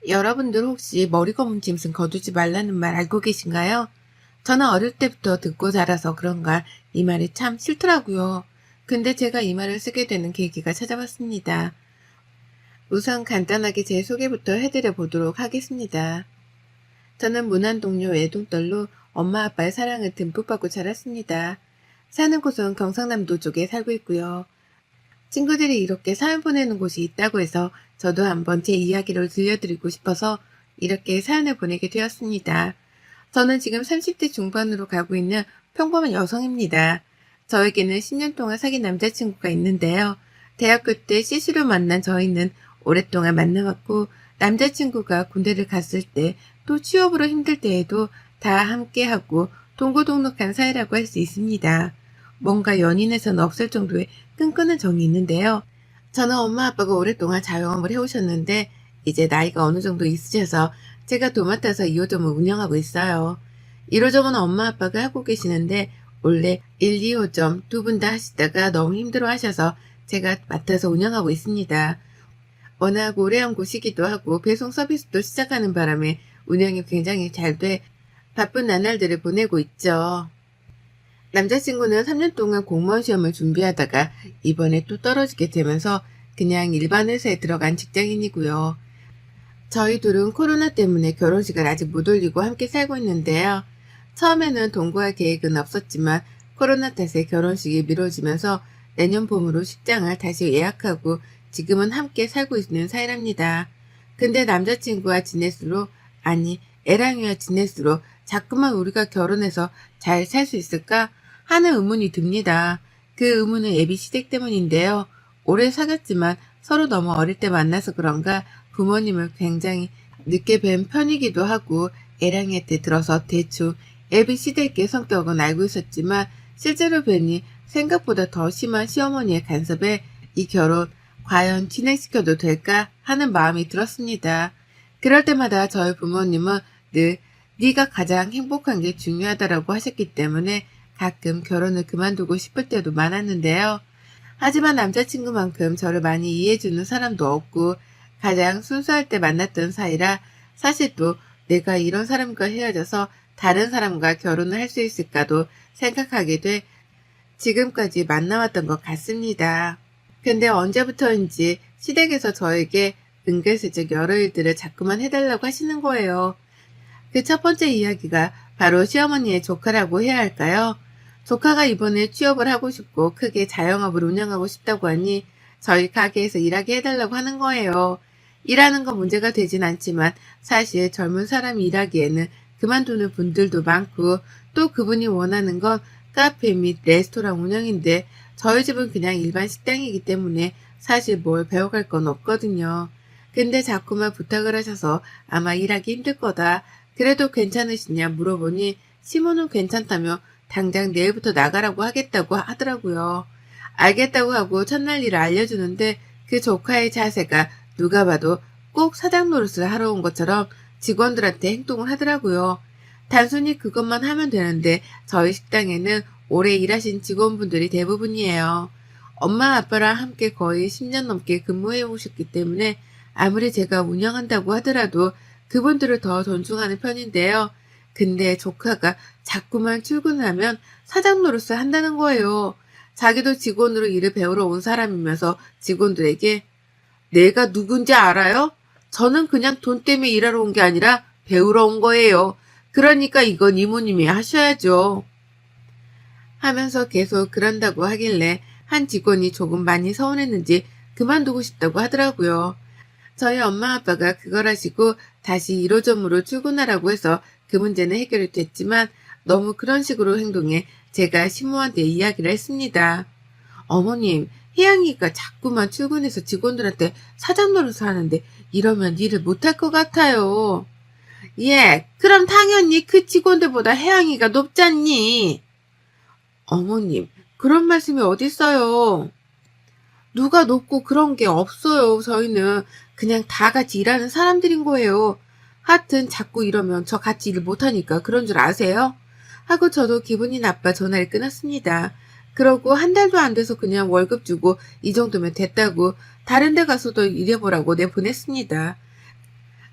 여러분들 혹시 머리 검은 짐승 거두지 말라는 말 알고 계신가요? 저는 어릴 때부터 듣고 자라서 그런가 이 말이 참 싫더라고요. 근데 제가 이 말을 쓰게 되는 계기가 찾아왔습니다. 우선 간단하게 제 소개부터 해드려 보도록 하겠습니다. 저는 문안동료 외동딸로 엄마 아빠의 사랑을 듬뿍 받고 자랐습니다. 사는 곳은 경상남도 쪽에 살고 있고요. 친구들이 이렇게 사연 보내는 곳이 있다고 해서 저도 한번 제 이야기를 들려드리고 싶어서 이렇게 사연을 보내게 되었습니다. 저는 지금 30대 중반으로 가고 있는 평범한 여성입니다. 저에게는 10년 동안 사귄 남자친구가 있는데요. 대학교 때 CC로 만난 저희는 오랫동안 만나왔고 남자친구가 군대를 갔을 때 또 취업으로 힘들 때에도 다 함께하고 동고동락한 사이라고 할 수 있습니다. 뭔가 연인에서는 없을 정도의 끈끈한 정이 있는데요. 저는 엄마 아빠가 오랫동안 자영업을 해오셨는데 이제 나이가 어느 정도 있으셔서 제가 도맡아서 2호점을 운영하고 있어요. 1호점은 엄마 아빠가 하고 계시는데 원래 1, 2호점 두 분 다 하시다가 너무 힘들어 하셔서 제가 맡아서 운영하고 있습니다. 워낙 오래 한 곳이기도 하고 배송 서비스도 시작하는 바람에 운영이 굉장히 잘 돼 바쁜 나날들을 보내고 있죠. 남자친구는 3년 동안 공무원 시험을 준비하다가 이번에 또 떨어지게 되면서 그냥 일반 회사에 들어간 직장인이고요. 저희 둘은 코로나 때문에 결혼식을 아직 못 올리고 함께 살고 있는데요. 처음에는 동거할 계획은 없었지만 코로나 탓에 결혼식이 미뤄지면서 내년 봄으로 식장을 다시 예약하고 지금은 함께 살고 있는 사이랍니다. 근데 남자친구와 지낼수록, 아니 애랑이와 지낼수록 자꾸만 우리가 결혼해서 잘 살 수 있을까 하는 의문이 듭니다. 그 의문은 애비 시댁 때문인데요. 오래 사귀었지만 서로 너무 어릴 때 만나서 그런가 부모님을 굉장히 늦게 뵌 편이기도 하고 애랑이한테 들어서 대충 애비 시댁의 성격은 알고 있었지만 실제로 뵈니 생각보다 더 심한 시어머니의 간섭에 이 결혼 과연 진행시켜도 될까 하는 마음이 들었습니다. 그럴 때마다 저희 부모님은 늘 네가 가장 행복한 게 중요하다라고 하셨기 때문에 가끔 결혼을 그만두고 싶을 때도 많았는데요. 하지만 남자친구만큼 저를 많이 이해해주는 사람도 없고 가장 순수할 때 만났던 사이라 사실 또 내가 이런 사람과 헤어져서 다른 사람과 결혼을 할 수 있을까도 생각하게 돼 지금까지 만나왔던 것 같습니다. 근데 언제부터인지 시댁에서 저에게 은근슬쩍 여러 일들을 자꾸만 해달라고 하시는 거예요. 그 첫 번째 이야기가 바로 시어머니의 조카라고 해야 할까요? 조카가 이번에 취업을 하고 싶고 크게 자영업을 운영하고 싶다고 하니 저희 가게에서 일하게 해달라고 하는 거예요. 일하는 건 문제가 되진 않지만 사실 젊은 사람이 일하기에는 그만두는 분들도 많고 또 그분이 원하는 건 카페 및 레스토랑 운영인데 저희 집은 그냥 일반 식당이기 때문에 사실 뭘 배워갈 건 없거든요. 근데 자꾸만 부탁을 하셔서 아마 일하기 힘들 거다. 그래도 괜찮으시냐 물어보니 시모는 괜찮다며 당장 내일부터 나가라고 하겠다고 하더라고요. 알겠다고 하고 첫날 일을 알려주는데 그 조카의 자세가 누가 봐도 꼭 사장 노릇을 하러 온 것처럼 직원들한테 행동을 하더라고요. 단순히 그것만 하면 되는데 저희 식당에는 오래 일하신 직원분들이 대부분이에요. 엄마 아빠랑 함께 거의 10년 넘게 근무해 오셨기 때문에 아무리 제가 운영한다고 하더라도 그분들을 더 존중하는 편인데요. 근데 조카가 자꾸만 출근하면 사장 노릇을 한다는 거예요. 자기도 직원으로 일을 배우러 온 사람이면서 직원들에게 내가 누군지 알아요? 저는 그냥 돈 때문에 일하러 온 게 아니라 배우러 온 거예요. 그러니까 이건 이모님이 하셔야죠. 하면서 계속 그런다고 하길래 한 직원이 조금 많이 서운했는지 그만두고 싶다고 하더라고요. 저희 엄마 아빠가 그걸 하시고 다시 1호점으로 출근하라고 해서 그 문제는 해결이 됐지만 너무 그런 식으로 행동해 제가 시모한테 이야기를 했습니다. 어머님, 혜영이가 자꾸만 출근해서 직원들한테 사장 노릇을 하는데 이러면 일을 못할 것 같아요. 예, 그럼 당연히 그 직원들보다 혜영이가 높잖니. 어머님, 그런 말씀이 어딨어요. 누가 높고 그런 게 없어요. 저희는 그냥 다 같이 일하는 사람들인 거예요. 하여튼 자꾸 이러면 저 같이 일 못하니까 그런 줄 아세요? 하고 저도 기분이 나빠 전화를 끊었습니다. 그러고 한 달도 안 돼서 그냥 월급 주고 이 정도면 됐다고 다른 데 가서도 일해보라고 내보냈습니다.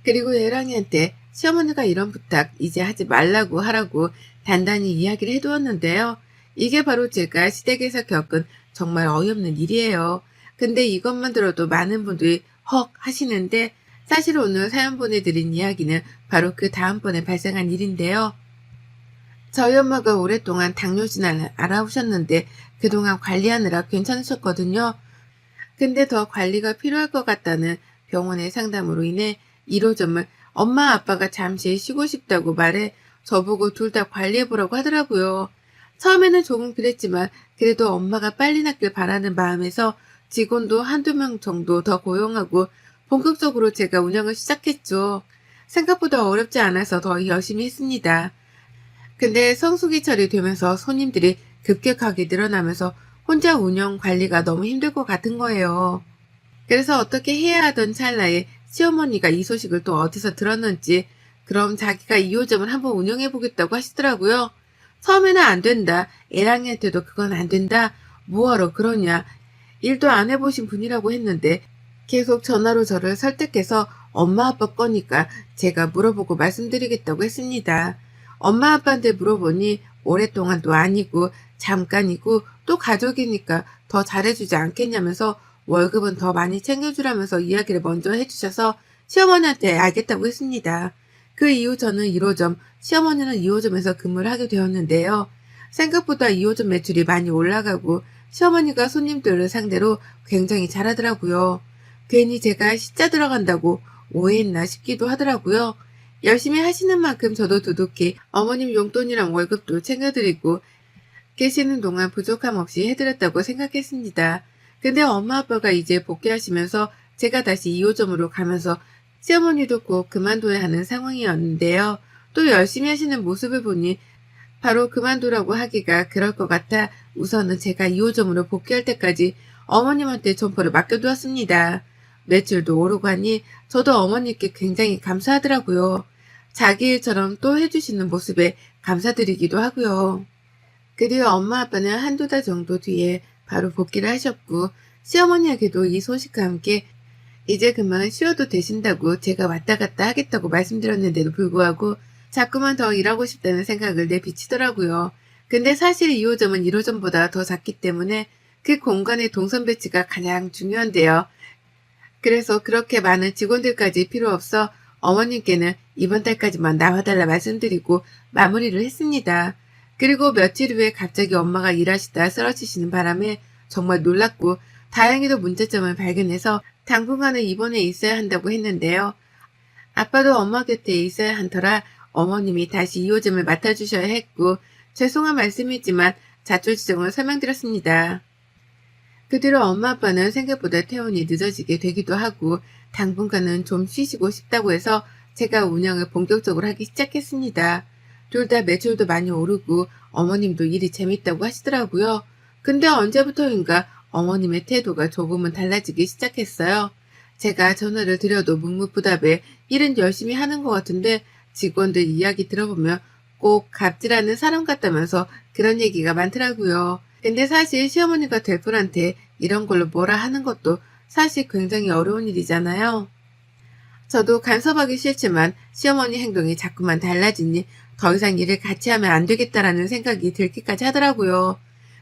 그리고 예랑이한테 시어머니가 이런 부탁 이제 하지 말라고 하라고 단단히 이야기를 해두었는데요. 이게 바로 제가 시댁에서 겪은 정말 어이없는 일이에요. 근데 이것만 들어도 많은 분들이 헉 하시는데 사실 오늘 사연 보내드린 이야기는 바로 그 다음번에 발생한 일인데요. 저희 엄마가 오랫동안 당뇨진을 알아오셨는데 그동안 관리하느라 괜찮으셨거든요. 근데 더 관리가 필요할 것 같다는 병원의 상담으로 인해 1호점을 엄마 아빠가 잠시 쉬고 싶다고 말해 저보고 둘 다 관리해보라고 하더라고요. 처음에는 조금 그랬지만 그래도 엄마가 빨리 낫길 바라는 마음에서 직원도 한두 명 정도 더 고용하고 본격적으로 제가 운영을 시작했죠. 생각보다 어렵지 않아서 더 열심히 했습니다. 근데 성수기철이 되면서 손님들이 급격하게 늘어나면서 혼자 운영 관리가 너무 힘들 것 같은 거예요. 그래서 어떻게 해야 하던 찰나에 시어머니가 이 소식을 또 어디서 들었는지 그럼 자기가 2호점을 한번 운영해 보겠다고 하시더라고요. 처음에는 안 된다. 애랑이한테도 그건 안 된다. 뭐하러 그러냐. 일도 안 해보신 분이라고 했는데 계속 전화로 저를 설득해서 엄마 아빠 거니까 제가 물어보고 말씀드리겠다고 했습니다. 엄마 아빠한테 물어보니 오랫동안도 아니고 잠깐이고 또 가족이니까 더 잘해주지 않겠냐면서 월급은 더 많이 챙겨주라면서 이야기를 먼저 해주셔서 시어머니한테 알겠다고 했습니다. 그 이후 저는 1호점, 시어머니는 2호점에서 근무를 하게 되었는데요. 생각보다 2호점 매출이 많이 올라가고 시어머니가 손님들을 상대로 굉장히 잘하더라고요. 괜히 제가 시자 들어간다고 오해했나 싶기도 하더라고요. 열심히 하시는 만큼 저도 두둑히 어머님 용돈이랑 월급도 챙겨드리고 계시는 동안 부족함 없이 해드렸다고 생각했습니다. 근데 엄마 아빠가 이제 복귀하시면서 제가 다시 2호점으로 가면서 시어머니도 꼭 그만둬야 하는 상황이었는데요. 또 열심히 하시는 모습을 보니 바로 그만두라고 하기가 그럴 것 같아 우선은 제가 2호점으로 복귀할 때까지 어머님한테 점포를 맡겨두었습니다. 매출도 오르고 하니 저도 어머니께 굉장히 감사하더라고요. 자기 일처럼 또 해주시는 모습에 감사드리기도 하고요. 그리고 엄마 아빠는 한두 달 정도 뒤에 바로 복귀를 하셨고 시어머니에게도 이 소식과 함께 이제 그만 쉬어도 되신다고 제가 왔다 갔다 하겠다고 말씀드렸는데도 불구하고 자꾸만 더 일하고 싶다는 생각을 내비치더라고요. 근데 사실 2호점은 1호점보다 더 작기 때문에 그 공간의 동선 배치가 가장 중요한데요. 그래서 그렇게 많은 직원들까지 필요 없어 어머님께는 이번 달까지만 나와달라 말씀드리고 마무리를 했습니다. 그리고 며칠 후에 갑자기 엄마가 일하시다 쓰러지시는 바람에 정말 놀랐고 다행히도 문제점을 발견해서 당분간은 입원해 있어야 한다고 했는데요. 아빠도 엄마 곁에 있어야 한터라 어머님이 다시 2호점을 맡아주셔야 했고 죄송한 말씀이지만 자초지종을 설명드렸습니다. 그 뒤로 엄마 아빠는 생각보다 퇴원이 늦어지게 되기도 하고 당분간은 좀 쉬시고 싶다고 해서 제가 운영을 본격적으로 하기 시작했습니다. 둘 다 매출도 많이 오르고 어머님도 일이 재밌다고 하시더라고요. 근데 언제부터인가 어머님의 태도가 조금은 달라지기 시작했어요. 제가 전화를 드려도 묵묵부답에 일은 열심히 하는 것 같은데 직원들 이야기 들어보면 꼭 갑질하는 사람 같다면서 그런 얘기가 많더라고요. 근데 사실 시어머니가 될 분한테 이런 걸로 뭐라 하는 것도 사실 굉장히 어려운 일이잖아요. 저도 간섭하기 싫지만 시어머니 행동이 자꾸만 달라지니 더 이상 일을 같이 하면 안 되겠다라는 생각이 들기까지 하더라고요.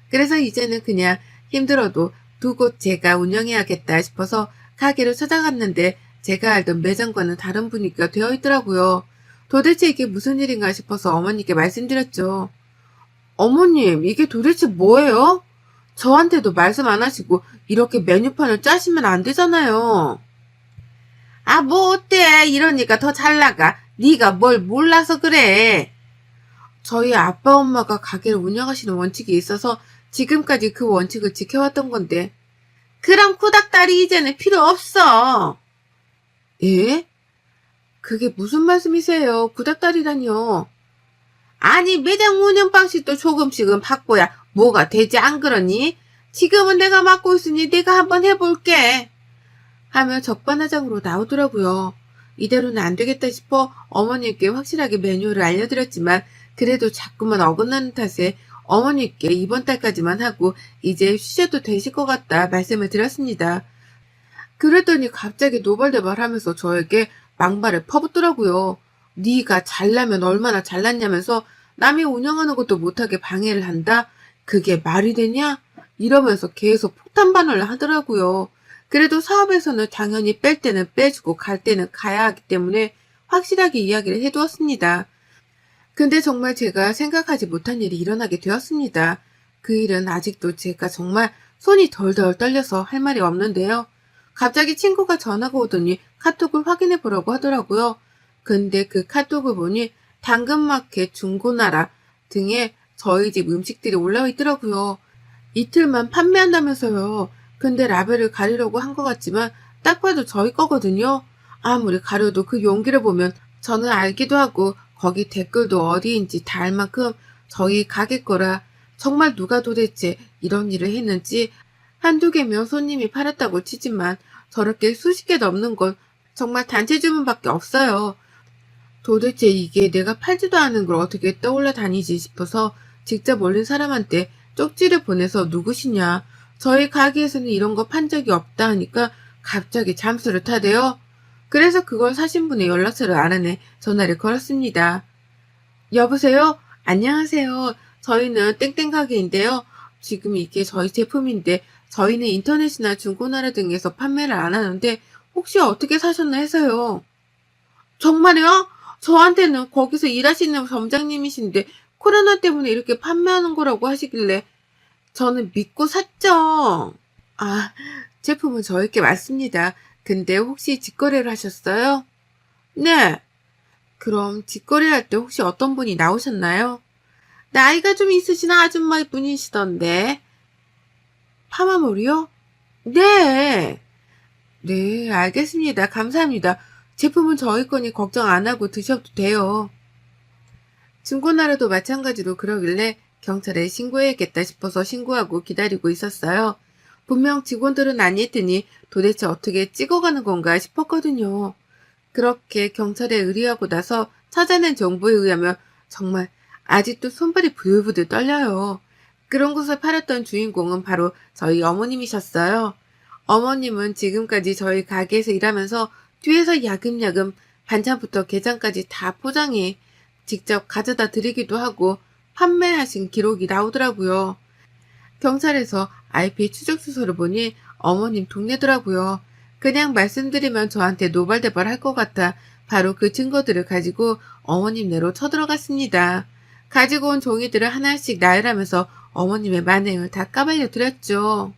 그래서 이제는 그냥 힘들어도 두 곳 제가 운영해야겠다 싶어서 가게로 찾아갔는데 제가 알던 매장과는 다른 분위기가 되어 있더라고요. 도대체 이게 무슨 일인가 싶어서 어머니께 말씀드렸죠. 어머님, 이게 도대체 뭐예요? 저한테도 말씀 안 하시고 이렇게 메뉴판을 짜시면 안 되잖아요. 아, 뭐 어때? 이러니까 더 잘 나가. 네가 뭘 몰라서 그래. 저희 아빠 엄마가 가게를 운영하시는 원칙이 있어서 지금까지 그 원칙을 지켜왔던 건데. 그럼 구닥다리 이제는 필요 없어. 예? 그게 무슨 말씀이세요? 구닥다리라뇨. 아니, 매장 운영 방식도 조금씩은 바꿔야 뭐가 되지 안 그러니? 지금은 내가 맡고 있으니 내가 한번 해볼게. 하며 적반하장으로 나오더라고요. 이대로는 안 되겠다 싶어 어머님께 확실하게 메뉴를 알려드렸지만 그래도 자꾸만 어긋나는 탓에 어머님께 이번 달까지만 하고 이제 쉬셔도 되실 것 같다 말씀을 드렸습니다. 그랬더니 갑자기 노발대발 하면서 저에게 막말을 퍼붓더라고요. 네가 잘나면 얼마나 잘났냐면서 남이 운영하는 것도 못하게 방해를 한다? 그게 말이 되냐? 이러면서 계속 폭탄 발언을 하더라고요. 그래도 사업에서는 당연히 뺄 때는 빼주고 갈 때는 가야 하기 때문에 확실하게 이야기를 해두었습니다. 근데 정말 제가 생각하지 못한 일이 일어나게 되었습니다. 그 일은 아직도 제가 정말 손이 덜덜 떨려서 할 말이 없는데요. 갑자기 친구가 전화가 오더니 카톡을 확인해 보라고 하더라고요. 근데 그 카톡을 보니 당근마켓 중고나라 등에 저희 집 음식들이 올라와 있더라고요. 이틀만 판매한다면서요. 근데 라벨을 가리려고 한 것 같지만 딱 봐도 저희 거거든요. 아무리 가려도 그 용기를 보면 저는 알기도 하고 거기 댓글도 어디인지 다 알 만큼 저희 가게 거라 정말 누가 도대체 이런 일을 했는지 한두 개면 손님이 팔았다고 치지만 저렇게 수십 개 넘는 건 정말 단체 주문밖에 없어요. 도대체 이게 내가 팔지도 않은 걸 어떻게 떠올라 다니지 싶어서 직접 올린 사람한테 쪽지를 보내서 누구시냐, 저희 가게에서는 이런 거 판 적이 없다 하니까 갑자기 잠수를 타대요. 그래서 그걸 사신 분의 연락처를 알아내 전화를 걸었습니다. 여보세요? 안녕하세요. 저희는 땡땡 가게인데요. 지금 이게 저희 제품인데 저희는 인터넷이나 중고나라 등에서 판매를 안 하는데 혹시 어떻게 사셨나 해서요. 정말요? 저한테는 거기서 일하시는 점장님이신데 코로나 때문에 이렇게 판매하는 거라고 하시길래 저는 믿고 샀죠. 아, 제품은 저희께 맞습니다. 근데 혹시 직거래를 하셨어요? 네. 그럼 직거래할 때 혹시 어떤 분이 나오셨나요? 나이가 좀 있으신 아줌마 분이시던데. 파마머리요? 네. 네, 알겠습니다. 감사합니다. 제품은 저희 거니 걱정 안 하고 드셔도 돼요. 중고나라도 마찬가지로 그러길래 경찰에 신고해야겠다 싶어서 신고하고 기다리고 있었어요. 분명 직원들은 아니했더니 도대체 어떻게 찍어가는 건가 싶었거든요. 그렇게 경찰에 의뢰하고 나서 찾아낸 정보에 의하면 정말 아직도 손발이 부들부들 떨려요. 그런 것을 팔았던 주인공은 바로 저희 어머님이셨어요. 어머님은 지금까지 저희 가게에서 일하면서 뒤에서 야금야금 반찬부터 게장까지 다 포장해 직접 가져다 드리기도 하고 판매하신 기록이 나오더라고요. 경찰에서 IP 추적 수소를 보니 어머님 동네더라고요. 그냥 말씀드리면 저한테 노발대발 할 것 같아 바로 그 증거들을 가지고 어머님네로 쳐들어갔습니다. 가지고 온 종이들을 하나씩 나열하면서 어머님의 만행을 다 까발려 드렸죠.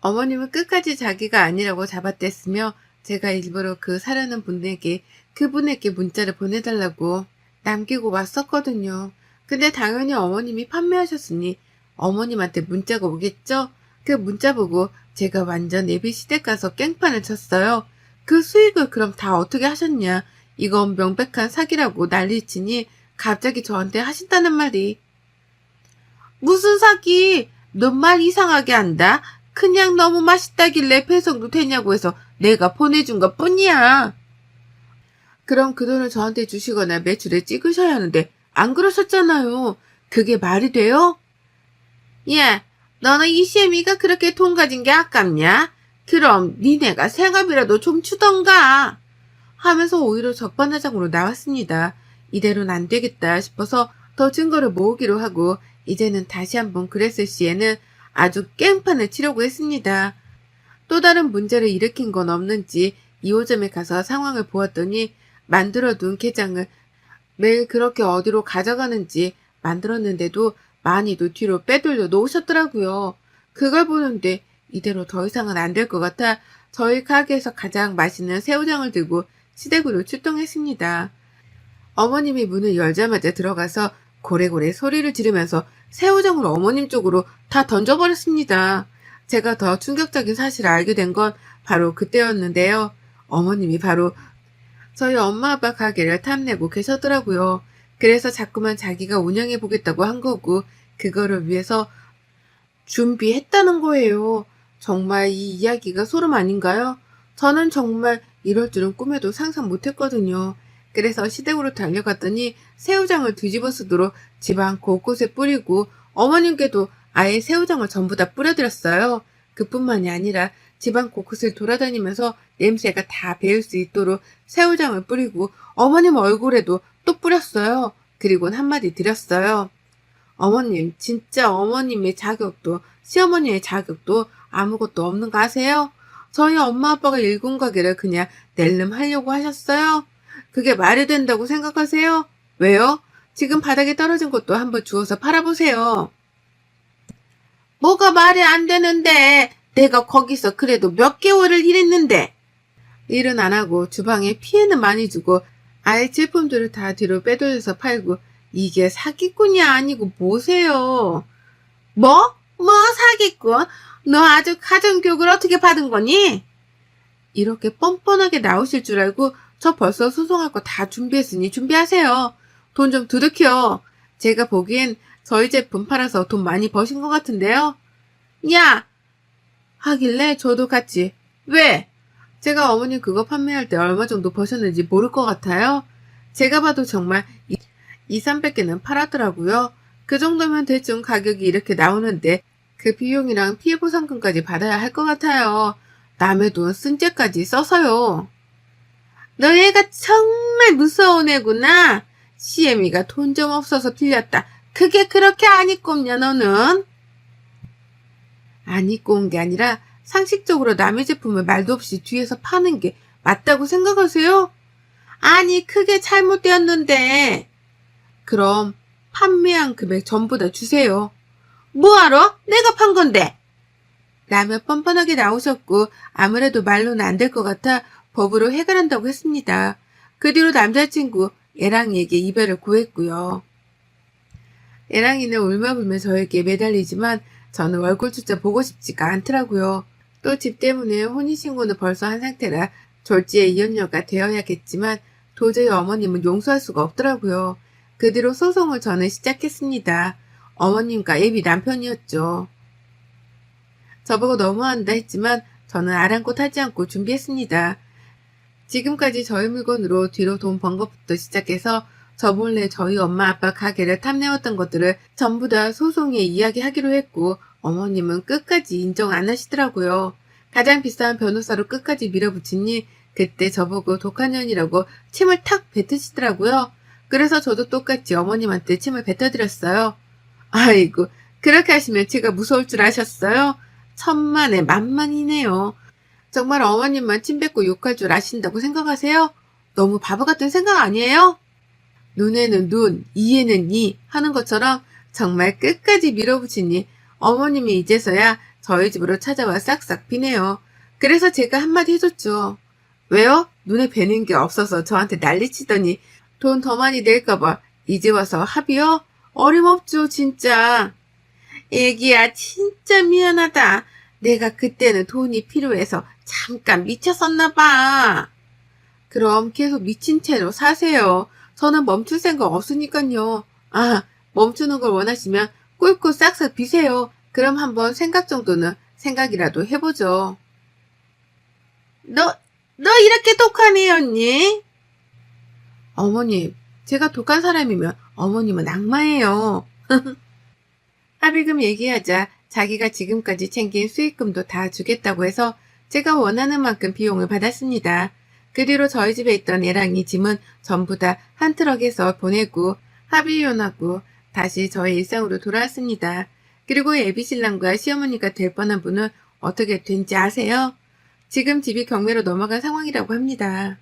어머님은 끝까지 자기가 아니라고 잡아댔으며 제가 일부러 그 사려는 분에게 그분에게 문자를 보내달라고 남기고 왔었거든요. 근데 당연히 어머님이 판매하셨으니 어머님한테 문자가 오겠죠? 그 문자 보고 제가 완전 예비시댁 가서 깽판을 쳤어요. 그 수익을 그럼 다 어떻게 하셨냐? 이건 명백한 사기라고 난리치니 갑자기 저한테 하신다는 말이. 무슨 사기? 너 말 이상하게 한다? 그냥 너무 맛있다길래 배송도 되냐고 해서 내가 보내준 것 뿐이야. 그럼 그 돈을 저한테 주시거나 매출에 찍으셔야 하는데 안 그러셨잖아요. 그게 말이 돼요? 야, 너는 이 시애미가 그렇게 돈 가진 게 아깝냐? 그럼 니네가 생업이라도 좀 주던가 하면서 오히려 적반하장으로 나왔습니다. 이대로는 안 되겠다 싶어서 더 증거를 모으기로 하고 이제는 다시 한번 그레스 씨에는 아주 깽판을 치려고 했습니다. 또 다른 문제를 일으킨 건 없는지 2호점에 가서 상황을 보았더니 만들어둔 게장을 매일 그렇게 어디로 가져가는지 만들었는데도 많이도 뒤로 빼돌려 놓으셨더라고요. 그걸 보는데 이대로 더 이상은 안 될 것 같아 저희 가게에서 가장 맛있는 새우장을 들고 시댁으로 출동했습니다. 어머님이 문을 열자마자 들어가서 고래고래 소리를 지르면서 새우장을 어머님 쪽으로 다 던져버렸습니다. 제가 더 충격적인 사실을 알게 된 건 바로 그때였는데요. 어머님이 바로 저희 엄마 아빠 가게를 탐내고 계셨더라고요. 그래서 자꾸만 자기가 운영해보겠다고 한 거고 그거를 위해서 준비했다는 거예요. 정말 이 이야기가 소름 아닌가요? 저는 정말 이럴 줄은 꿈에도 상상 못했거든요. 그래서 시댁으로 달려갔더니 새우장을 뒤집어 쓰도록 집안 곳곳에 뿌리고 어머님께도 아예 새우장을 전부 다 뿌려드렸어요. 그뿐만이 아니라 집안 곳곳을 돌아다니면서 냄새가 다 배일 수 있도록 새우장을 뿌리고 어머님 얼굴에도 또 뿌렸어요. 그리고는 한마디 드렸어요. 어머님, 진짜 어머님의 자격도 시어머니의 자격도 아무것도 없는 거 아세요? 저희 엄마 아빠가 일군 가게를 그냥 낼름 하려고 하셨어요? 그게 말이 된다고 생각하세요? 왜요? 지금 바닥에 떨어진 것도 한번 주워서 팔아보세요. 뭐가 말이 안 되는데 내가 거기서 그래도 몇 개월을 일했는데. 일은 안 하고 주방에 피해는 많이 주고 아예 제품들을 다 뒤로 빼돌려서 팔고 이게 사기꾼이 아니고 뭐세요? 뭐? 뭐 사기꾼? 너 아주 가정교육을 어떻게 받은 거니? 이렇게 뻔뻔하게 나오실 줄 알고 저 벌써 소송할 거 다 준비했으니 준비하세요. 돈 좀 두둑혀. 제가 보기엔 저희 제품 팔아서 돈 많이 버신 것 같은데요. 야! 하길래 저도 같이. 왜? 제가 어머님 그거 판매할 때 얼마 정도 버셨는지 모를 것 같아요. 제가 봐도 정말 200~300개는 팔았더라고요. 그 정도면 대충 가격이 이렇게 나오는데 그 비용이랑 피해보상금까지 받아야 할 것 같아요. 남의 돈 쓴 죄까지 써서요. 너 얘가 정말 무서운 애구나. 시애미가 돈 좀 없어서 빌렸다. 그게 그렇게 안 입고 없냐 너는? 안 입고 온 게 아니라 상식적으로 남의 제품을 말도 없이 뒤에서 파는 게 맞다고 생각하세요? 아니 그게 잘못되었는데. 그럼 판매한 금액 전부 다 주세요. 뭐하러? 내가 판 건데. 라며 뻔뻔하게 나오셨고 아무래도 말로는 안 될 것 같아 법으로 해결한다고 했습니다. 그 뒤로 남자친구 애랑이에게 이별을 구했고요. 애랑이는 울며불며 저에게 매달리지만 저는 월급조차 보고 싶지가 않더라고요. 또 집 때문에 혼인신고는 벌써 한 상태라 졸지에 이혼녀가 되어야겠지만 도저히 어머님은 용서할 수가 없더라고요. 그 뒤로 소송을 저는 시작했습니다. 어머님과 애비 남편이었죠. 저보고 너무한다 했지만 저는 아랑곳하지 않고 준비했습니다. 지금까지 저희 물건으로 뒤로 돈 번 것부터 시작해서 저 몰래 저희 엄마 아빠 가게를 탐내었던 것들을 전부 다 소송에 이야기하기로 했고 어머님은 끝까지 인정 안 하시더라고요. 가장 비싼 변호사로 끝까지 밀어붙이니 그때 저보고 독한 년이라고 침을 탁 뱉으시더라고요. 그래서 저도 똑같이 어머님한테 침을 뱉어드렸어요. 아이고 그렇게 하시면 제가 무서울 줄 아셨어요? 천만에 만만이네요. 정말 어머님만 침 뱉고 욕할 줄 아신다고 생각하세요? 너무 바보 같은 생각 아니에요? 눈에는 눈, 이에는 이 하는 것처럼 정말 끝까지 밀어붙이니 어머님이 이제서야 저희 집으로 찾아와 싹싹 비네요. 그래서 제가 한마디 해줬죠. 왜요? 눈에 뵈는 게 없어서 저한테 난리치더니 돈 더 많이 낼까봐 이제 와서 합의요? 어림없죠 진짜. 애기야 진짜 미안하다. 내가 그때는 돈이 필요해서 잠깐 미쳤었나봐. 그럼 계속 미친 채로 사세요. 저는 멈출 생각 없으니까요. 아, 멈추는 걸 원하시면 꿀꿀 싹싹 비세요. 그럼 한번 생각 정도는 생각이라도 해보죠. 너 이렇게 독한 애였니? 어머님, 제가 독한 사람이면 어머님은 악마예요. 합의금 얘기하자 자기가 지금까지 챙긴 수익금도 다 주겠다고 해서 제가 원하는 만큼 비용을 받았습니다. 그 뒤로 저희 집에 있던 애랑이 짐은 전부 다 한 트럭에서 보내고 합의이혼하고 다시 저의 일상으로 돌아왔습니다. 그리고 애비신랑과 시어머니가 될 뻔한 분은 어떻게 된지 아세요? 지금 집이 경매로 넘어간 상황이라고 합니다.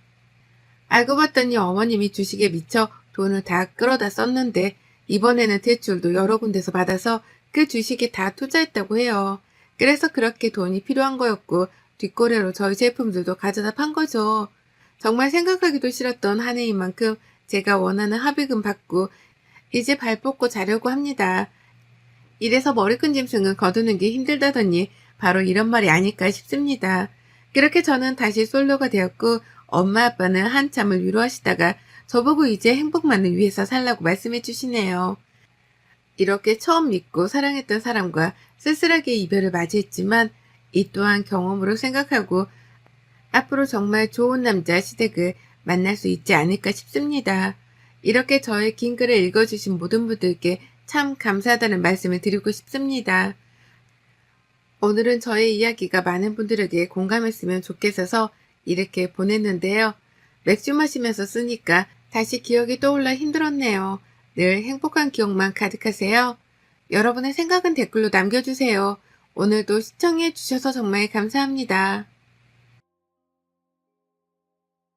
알고 봤더니 어머님이 주식에 미쳐 돈을 다 끌어다 썼는데 이번에는 대출도 여러 군데서 받아서 그 주식에 다 투자했다고 해요. 그래서 그렇게 돈이 필요한 거였고 뒷거래로 저희 제품들도 가져다 판 거죠. 정말 생각하기도 싫었던 한 해인 만큼 제가 원하는 합의금 받고 이제 발 뻗고 자려고 합니다. 이래서 머리끈 짐승은 거두는 게 힘들다더니 바로 이런 말이 아닐까 싶습니다. 그렇게 저는 다시 솔로가 되었고 엄마 아빠는 한참을 위로하시다가 저보고 이제 행복만을 위해서 살라고 말씀해 주시네요. 이렇게 처음 믿고 사랑했던 사람과 쓸쓸하게 이별을 맞이했지만 이 또한 경험으로 생각하고 앞으로 정말 좋은 남자 시댁을 만날 수 있지 않을까 싶습니다. 이렇게 저의 긴 글을 읽어주신 모든 분들께 참 감사하다는 말씀을 드리고 싶습니다. 오늘은 저의 이야기가 많은 분들에게 공감했으면 좋겠어서 이렇게 보냈는데요. 맥주 마시면서 쓰니까 다시 기억이 떠올라 힘들었네요. 늘 행복한 기억만 가득하세요. 여러분의 생각은 댓글로 남겨주세요. 오늘도 시청해 주셔서 정말 감사합니다.